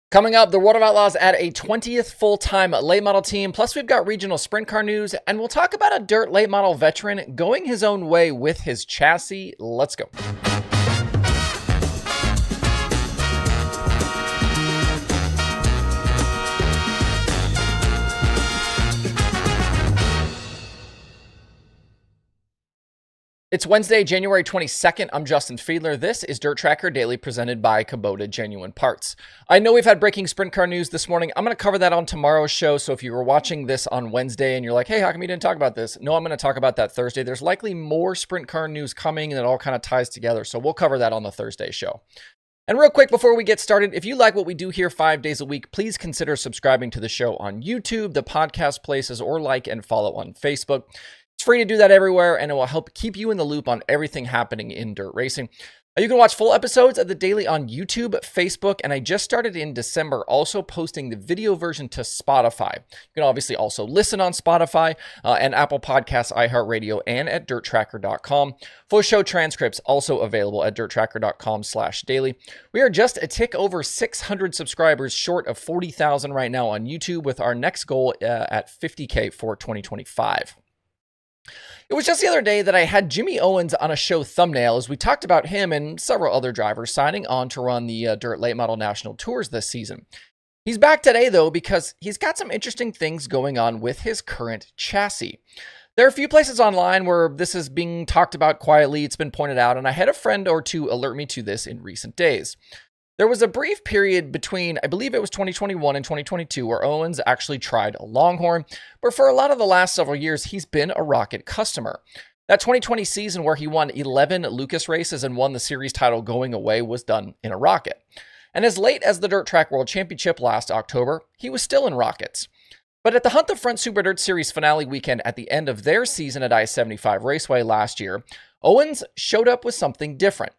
Coming up, the World of Outlaws add a 20th full-time late model team, plus we've got regional sprint car news, and we'll talk about a dirt late model veteran going his own way with his chassis. Let's go. It's Wednesday, January 22nd. I'm Justin Fiedler. This is DIRTRACKR Daily presented by Kubota Genuine Parts. I know we've had breaking sprint car news this morning. I'm going to cover that on tomorrow's show. So if you were watching this on Wednesday and you're like, hey, how come you didn't talk about this? No, I'm going to talk about that Thursday. There's likely more sprint car news coming and it all kind of ties together. So we'll cover that on the Thursday show. And real quick, before we get started, if you like what we do here 5 days a week, please consider subscribing to the show on YouTube, the podcast places, or like and follow on Facebook. It's free to do that everywhere, and it will help keep you in the loop on everything happening in dirt racing. You can watch full episodes of the Daily on YouTube, Facebook, and I just started in December also posting the video version to Spotify. You can obviously also listen on Spotify and Apple Podcasts, iHeartRadio, and at DIRTRACKR.com. Full show transcripts also available at DIRTRACKR.com/daily. We are just a tick over 600 subscribers short of 40,000 right now on YouTube, with our next goal at 50K for 2025. It was just the other day that I had Jimmy Owens on a show thumbnail as we talked about him and several other drivers signing on to run the Dirt Late Model National Tours this season. He's back today, though, because he's got some interesting things going on with his current chassis. There are a few places online where this is being talked about quietly, it's been pointed out, and I had a friend or two alert me to this in recent days. There was a brief period between, I believe it was 2021 and 2022, where Owens actually tried a Longhorn, but for a lot of the last several years, he's been a Rocket customer. That 2020 season where he won 11 Lucas races and won the series title going away was done in a Rocket. And as late as the Dirt Track World Championship last October, he was still in Rockets. But at the Hunt the Front Super Dirt Series finale weekend at the end of their season at I-75 Raceway last year, Owens showed up with something different.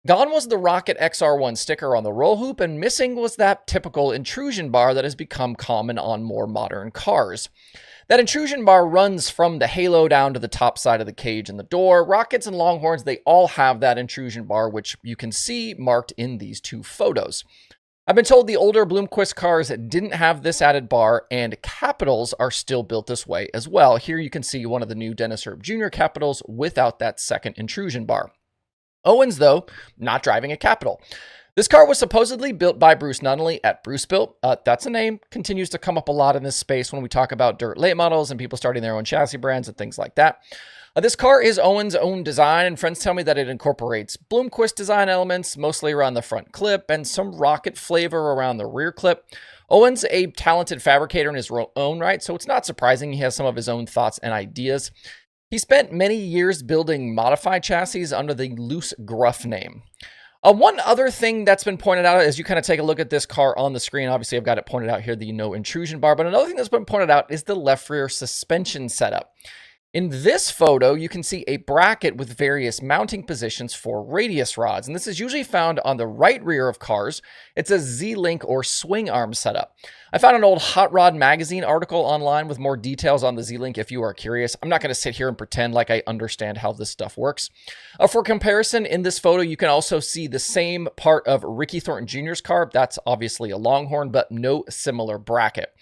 Gone was the Rocket XR1 sticker on the roll hoop, and missing was that typical intrusion bar that has become common on more modern cars. That intrusion bar runs from the halo down to the top side of the cage and the door. Rockets and Longhorns, they all have that intrusion bar, which you can see marked in these two photos. I've been told the older Bloomquist cars didn't have this added bar, and Capitals are still built this way as well. Here you can see one of the new Dennis Erb Jr. Capitals without that second intrusion bar. Owens, though, not driving a Capital. This car was supposedly built by Bruce Nunnally at Bruce Built. That's a name, continues to come up a lot in this space when we talk about dirt late models and people starting their own chassis brands and things like that. This car is Owens' own design, and friends tell me that it incorporates Bloomquist design elements, mostly around the front clip, and some Rocket flavor around the rear clip. Owens, a talented fabricator in his own right, so it's not surprising he has some of his own thoughts and ideas. He spent many years building modified chassis under the Loose Gruff name. One other thing that's been pointed out as you kind of take a look at this car on the screen, obviously I've got it pointed out here, the no intrusion bar, but another thing that's been pointed out is the left rear suspension setup. In this photo, you can see a bracket with various mounting positions for radius rods, and this is usually found on the right rear of cars. It's a Z-Link or swing arm setup. I found an old Hot Rod magazine article online with more details on the Z-Link if you are curious. I'm not going to sit here and pretend like I understand how this stuff works. For comparison, in this photo, you can also see the same part of Ricky Thornton Jr.'s car. That's obviously a Longhorn, but no similar bracket.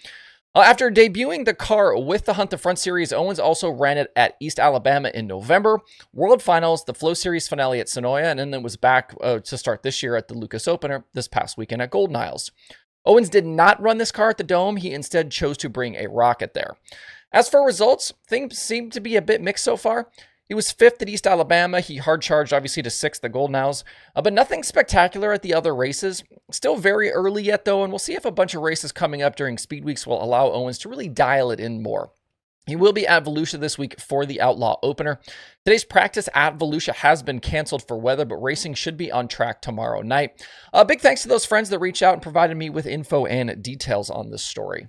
After debuting the car with the Hunt the Front Series, Owens also ran it at East Alabama in November, World Finals, the Flow Series finale at Sonoya, and then was back to start this year at the Lucas Opener this past weekend at Golden Isles. Owens did not run this car at the Dome. He instead chose to bring a Rocket there. As for results, things seem to be a bit mixed so far. He was 5th at East Alabama. He hard charged, obviously, to 6th at Golden Isles, but nothing spectacular at the other races. Still very early yet, though, and we'll see if a bunch of races coming up during Speed Weeks will allow Owens to really dial it in more. He will be at Volusia this week for the Outlaw Opener. Today's practice at Volusia has been canceled for weather, but racing should be on track tomorrow night. Big thanks to those friends that reached out and provided me with info and details on this story.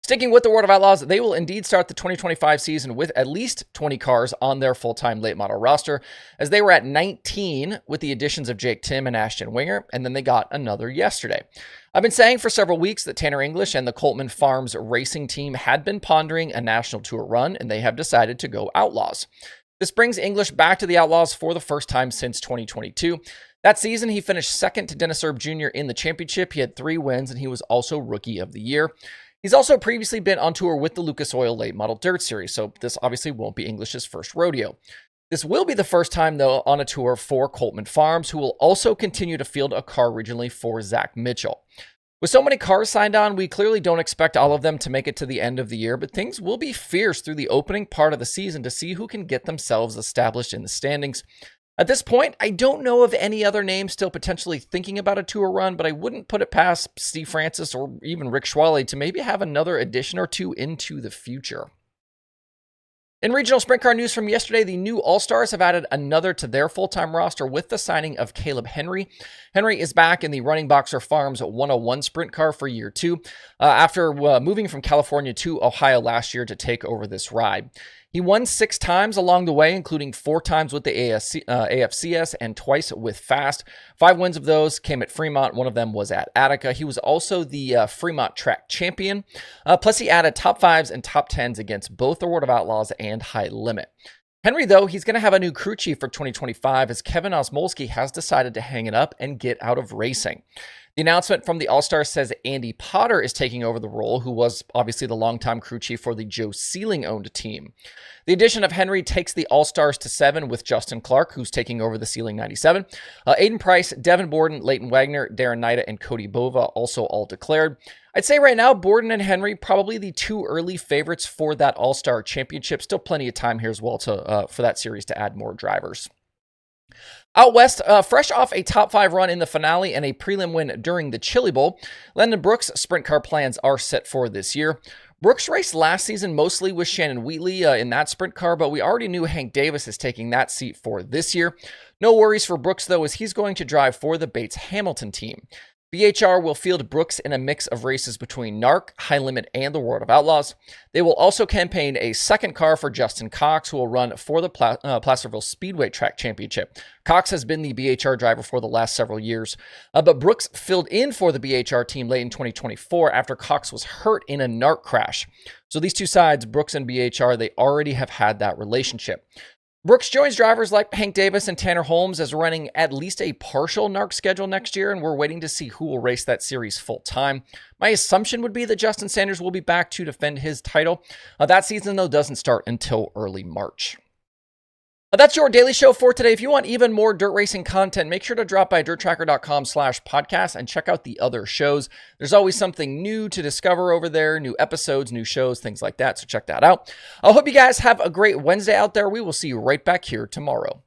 Sticking with the World of Outlaws, they will indeed start the 2025 season with at least 20 cars on their full-time late model roster, as they were at 19 with the additions of Jake Tim and Ashton Winger, and then they got another yesterday. I've been saying for several weeks that Tanner English and the Coltman Farms racing team had been pondering a national tour run, and they have decided to go Outlaws. This brings English back to the Outlaws for the first time since 2022. That season, he finished second to Dennis Erb Jr. in the championship. He had 3 wins, and he was also Rookie of the Year. He's also previously been on tour with the Lucas Oil Late Model Dirt Series, so this obviously won't be English's first rodeo. This will be the first time, though, on a tour for Coltman Farms, who will also continue to field a car originally for Zach Mitchell. With so many cars signed on, we clearly don't expect all of them to make it to the end of the year, but things will be fierce through the opening part of the season to see who can get themselves established in the standings. At this point, I don't know of any other names still potentially thinking about a tour run, but I wouldn't put it past Steve Francis or even Rick Schwalbe to maybe have another addition or two into the future. In regional sprint car news from yesterday, the new All-Stars have added another to their full-time roster with the signing of Kalib Henry. Henry is back in the Running Boxer Farms 101 sprint car for year 2 after moving from California to Ohio last year to take over this ride. He won 6 times along the way, including 4 times with the AFCS and twice with Fast. 5 wins of those came at Fremont. 1 of them was at Attica. He was also the Fremont track champion. Plus, he added top 5s and top 10s against both the World of Outlaws and High Limit. Henry, though, he's going to have a new crew chief for 2025 as Kevin Osmolsky has decided to hang it up and get out of racing. The announcement from the All-Stars says Andy Potter is taking over the role, who was obviously the longtime crew chief for the Joe Sealing-owned team. The addition of Henry takes the All-Stars to 7 with Justin Clark, who's taking over the Sealing 97. Aiden Price, Devin Borden, Leighton Wagner, Darren Nida, and Cody Bova also all declared. I'd say right now, Borden and Henry probably the 2 early favorites for that All-Star championship. Still plenty of time here as well for that series to add more drivers. Out west, fresh off a top 5 run in the finale and a prelim win during the Chili Bowl, Landon Brooks' sprint car plans are set for this year. Brooks raced last season mostly with Shannon Wheatley in that sprint car, but we already knew Hank Davis is taking that seat for this year. No worries for Brooks, though, as he's going to drive for the Bates Hamilton team. BHR will field Brooks in a mix of races between NARC, High Limit, and the World of Outlaws. They will also campaign a second car for Justin Cox, who will run for the Placerville Speedway Track Championship. Cox has been the BHR driver for the last several years, but Brooks filled in for the BHR team late in 2024 after Cox was hurt in a NARC crash. So these two sides, Brooks and BHR, they already have had that relationship. Brooks joins drivers like Hank Davis and Tanner Holmes as running at least a partial NARC schedule next year, and we're waiting to see who will race that series full time. My assumption would be that Justin Sanders will be back to defend his title. That season, though, doesn't start until early March. That's your daily show for today. If you want even more dirt racing content, make sure to drop by DIRTRACKR.com/podcast and check out the other shows. There's always something new to discover over there, new episodes, new shows, things like that. So check that out. I hope you guys have a great Wednesday out there. We will see you right back here tomorrow.